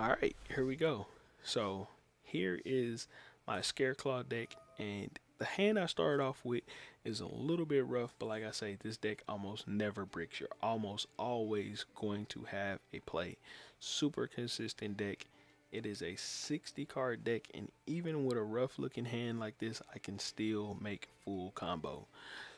Alright, here we go. So here is my Scareclaw deck, and the hand I started off with is a little bit rough, but like I say, this deck almost never bricks. You're almost always going to have a play. Super consistent deck. It is a 60 card deck, and even with a rough looking hand like this, I can still make full combo.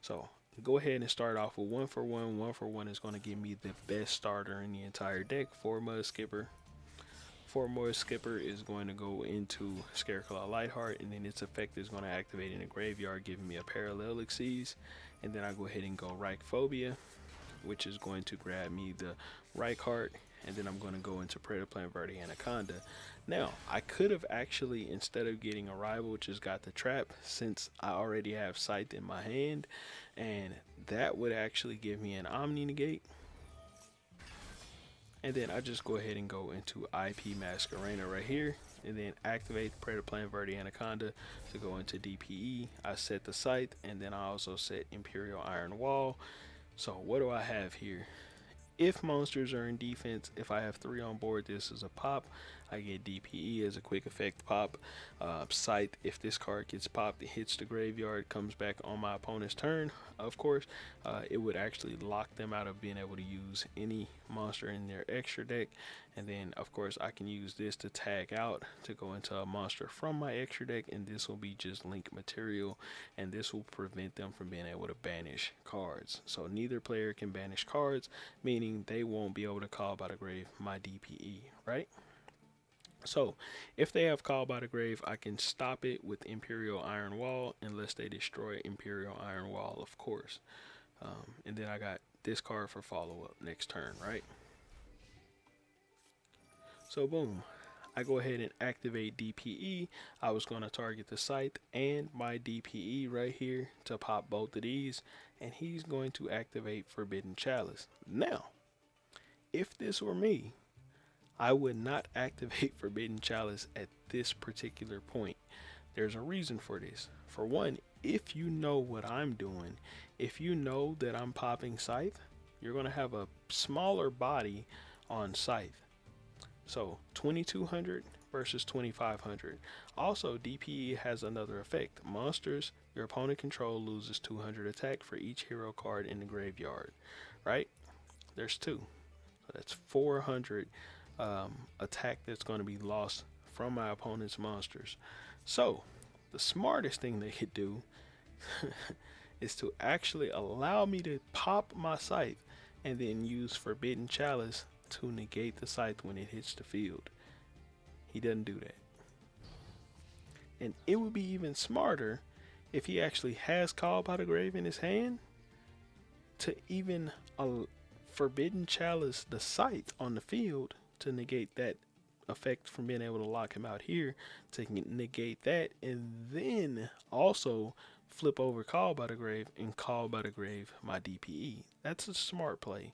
So go ahead and start off with one for one. One for one is going to give me the best starter in the entire deck. 4 Mud Skipper. 4 more Skipper is going to go into Scareclaw Lightheart, and then its effect is going to activate in the graveyard, giving me a Parallel Xyz. And then I go ahead and go Phobia, which is going to grab me the Reichheart, and then I'm going to go into Predator Plant Verde Anaconda. Now, I could have actually, instead of getting Arrival, just got the Trap, since I already have Scythe in my hand, and that would actually give me an Omni Negate. And then I just go ahead and go into IP Masquerena right here, and then activate Predator Plant Verde Anaconda to go into DPE. I set the Scythe, and then I also set Imperial Iron Wall. So what do I have here? If monsters are in defense, if I have 3 on board, this is a pop. I get DPE as a quick effect pop. Scythe, if this card gets popped, it hits the graveyard, comes back on my opponent's turn. Of course, it would actually lock them out of being able to use any monster in their extra deck. And then, of course, I can use this to tag out to go into a monster from my extra deck, and this will be just link material, and this will prevent them from being able to banish cards. So neither player can banish cards, meaning they won't be able to call by the grave my DPE, right? So if they have Call by the Grave, I can stop it with Imperial Iron Wall unless they destroy Imperial Iron Wall, of course. And then I got this card for follow up next turn, right? So boom, I go ahead and activate DPE. I was going to target the Scythe and my DPE right here to pop both of these, and he's going to activate Forbidden Chalice. Now, if this were me, I would not activate Forbidden Chalice at this particular point. There's a reason for this. For one, if you know what I'm doing, if you know that I'm popping Scythe, you're going to have a smaller body on Scythe. So 2200 versus 2500. Also, DPE has another effect. Monsters your opponent control loses 200 attack for each hero card in the graveyard, right? There's 2. So that's 400 attack that's going to be lost from my opponent's monsters. So the smartest thing they could do is to actually allow me to pop my Scythe and then use Forbidden Chalice to negate the Scythe when it hits the field. He doesn't do that. And it would be even smarter if he actually has Call by the Grave in his hand to even Forbidden Chalice the Scythe on the field to negate that effect from being able to lock him out here, to negate that, and then also flip over Call by the Grave and Call by the Grave my DPE. That's a smart play.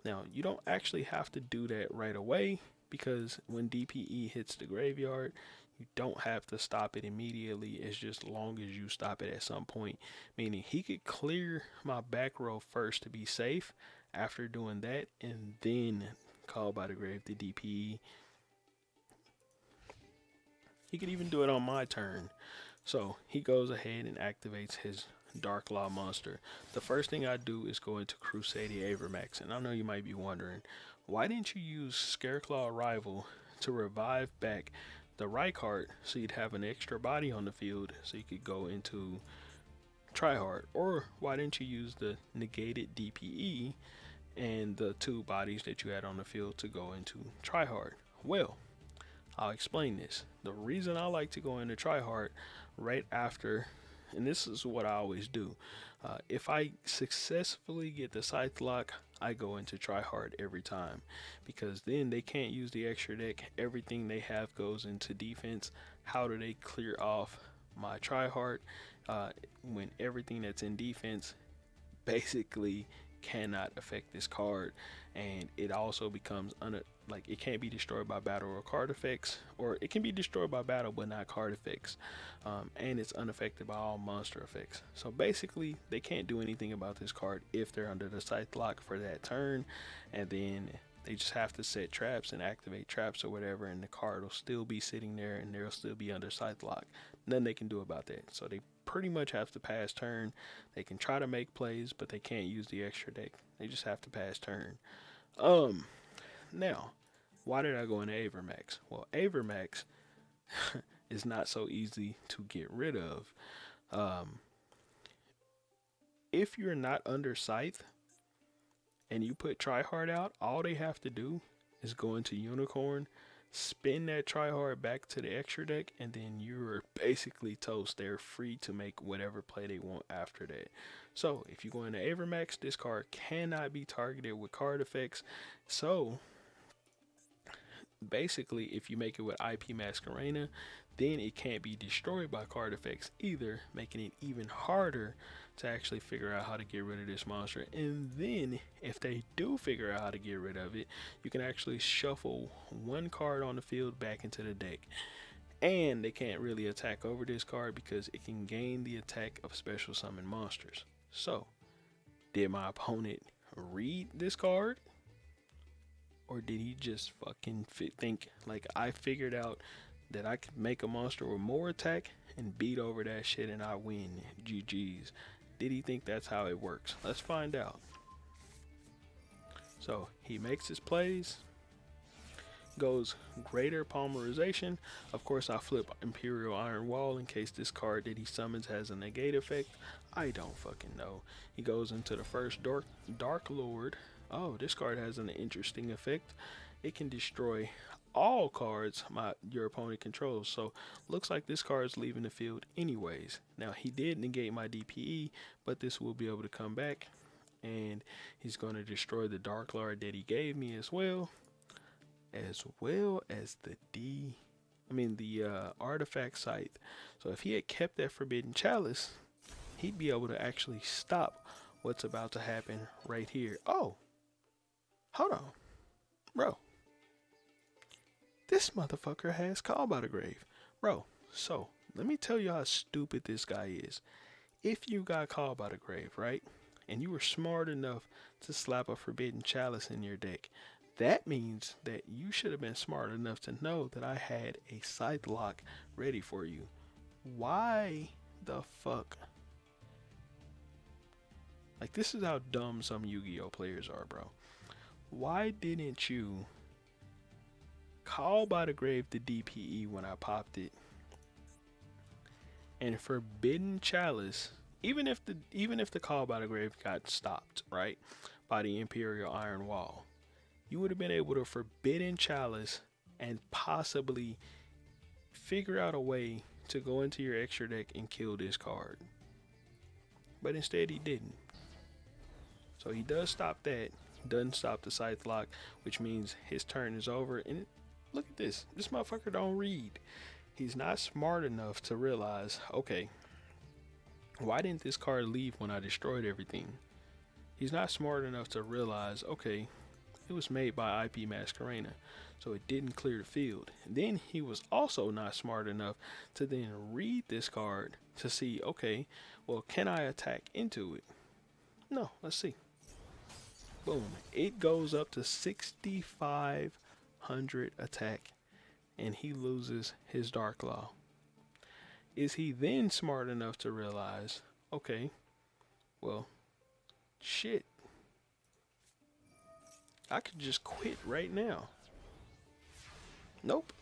Now, you don't actually have to do that right away, because when DPE hits the graveyard, you don't have to stop it immediately. It's just long as you stop it at some point, meaning he could clear my back row first to be safe after doing that, and then Call by the Grave the DPE. He could even do it on my turn. So he goes ahead and activates his Dark Law monster. The first thing I do is go into Crusadia Avermax, and I know you might be wondering, why didn't you use Scareclaw Arrival to revive back the Reichheart so you'd have an extra body on the field so you could go into Tryhard? Or why didn't you use the negated DPE and the 2 bodies that you had on the field to go into Tryhard? Well, I'll explain this. The reason I like to go into Tryhard right after, and this is what I always do, if I successfully get the Scythe lock, I go into Tryhard every time, because then they can't use the extra deck. Everything they have goes into defense. How do they clear off my Tryhard when everything that's in defense basically cannot affect this card? And it also becomes like it can't be destroyed by battle or card effects, or it can be destroyed by battle but not card effects, and it's unaffected by all monster effects. So basically they can't do anything about this card if they're under the Scythe lock for that turn, and then They just have to set traps and activate traps or whatever, and the card will still be sitting there and they'll still be under scythe lock. Nothing they can do about that. So they pretty much have to pass turn. They can try to make plays, but they can't use the extra deck. They just have to pass turn. Now, why did I go into Avermax? Well, Avermax is not so easy to get rid of. If you're not under scythe and you put Tryhard out, all they have to do is go into Unicorn, spin that Tryhard back to the extra deck, and then you're basically toast. They're free to make whatever play they want after that. So if you go into Avermax, this card cannot be targeted with card effects. So basically, if you make it with IP Masquerena, then it can't be destroyed by card effects either, making it even harder to actually figure out how to get rid of this monster. And then if they do figure out how to get rid of it, you can actually shuffle one card on the field back into the deck. And they can't really attack over this card because it can gain the attack of special summon monsters. So, did my opponent read this card? Or did he just fucking think like I figured out that I could make a monster with more attack and beat over that shit and I win? GG's. Did he think that's how it works? Let's find out. So he makes his plays, goes Greater Polymerization. Of course, I flip Imperial Iron Wall in case this card that he summons has a negate effect. I don't fucking know. He goes into the first Dark Lord. Oh, this card has an interesting effect. It can destroy all cards your opponent controls. So looks like this card is leaving the field anyways. Now he did negate my DPE, but this will be able to come back, and he's going to destroy the Dark Lord that he gave me as well as the artifact scythe. So if he had kept that Forbidden Chalice, he'd be able to actually stop what's about to happen right here. Oh, hold on, bro. This motherfucker has Call by the Grave. Bro, so let me tell you how stupid this guy is. If you got Call by the Grave, right, and you were smart enough to slap a Forbidden Chalice in your deck, that means that you should have been smart enough to know that I had a Scythe Lock ready for you. Why the fuck? Like, this is how dumb some Yu-Gi-Oh players are, bro. Why didn't you Call by the Grave the DPE when I popped it, and Forbidden Chalice, even if the Call by the Grave got stopped, right, by the Imperial Iron Wall, you would have been able to Forbidden Chalice and possibly figure out a way to go into your extra deck and kill this card. But instead he didn't. So he does stop that, doesn't stop the Scythe Lock, which means his turn is over. And look at this. This motherfucker don't read. He's not smart enough to realize, okay, why didn't this card leave when I destroyed everything? He's not smart enough to realize, okay, it was made by IP Masquerena, so it didn't clear the field. And then he was also not smart enough to then read this card to see, okay, well, can I attack into it? No, let's see. Boom. It goes up to 6,500 attack, and he loses his Dark Law. Is he then smart enough to realize, okay, well, shit, I could just quit right now? Nope.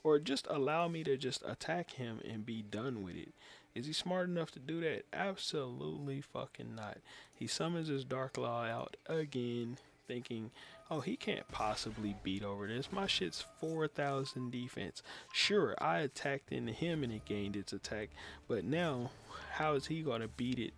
Or just allow me to just attack him and be done with it. Is he smart enough to do that? Absolutely fucking not. He summons his Dark Law out again, thinking, oh, he can't possibly beat over this. My shit's 4,000 defense. Sure, I attacked into him and it gained its attack, but now, how is he gonna beat it?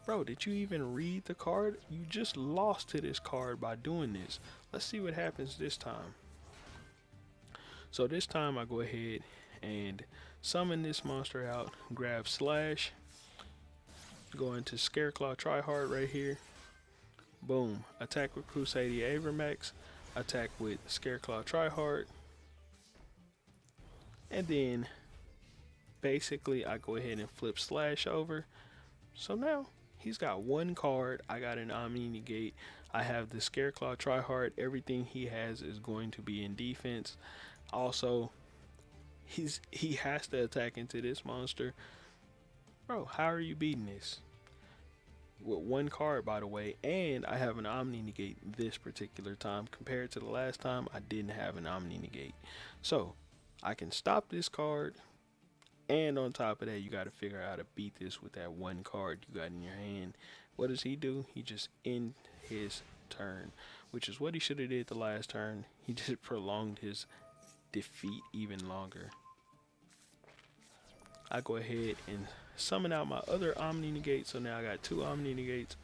Bro, did you even read the card? You just lost to this card by doing this. Let's see what happens this time. So this time I go ahead and summon this monster out, grab Slash, go into Scareclaw Tryhard right here. Boom. Attack with Crusadia Avermax, attack with Scareclaw Tryhard, and then basically I go ahead and flip Slash over. So now he's got one card. I got an Omni Negate. I have the Scareclaw Tryhard. Everything he has is going to be in defense. Also, he has to attack into this monster. Bro, how are you beating this? With one card, by the way, and I have an Omni Negate this particular time. Compared to the last time, I didn't have an Omni Negate. So, I can stop this card, and on top of that, you got to figure out how to beat this with that one card you got in your hand. What does he do? He just end his turn, which is what he should have did the last turn. He just prolonged his defeat even longer. I go ahead and summon out my other Omni Negate, so now I got 2 Omni Negates,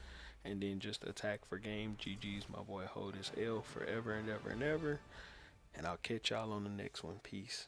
and then just attack for game. GG's, my boy. Hold his L forever and ever and ever, and I'll catch y'all on the next one. Peace.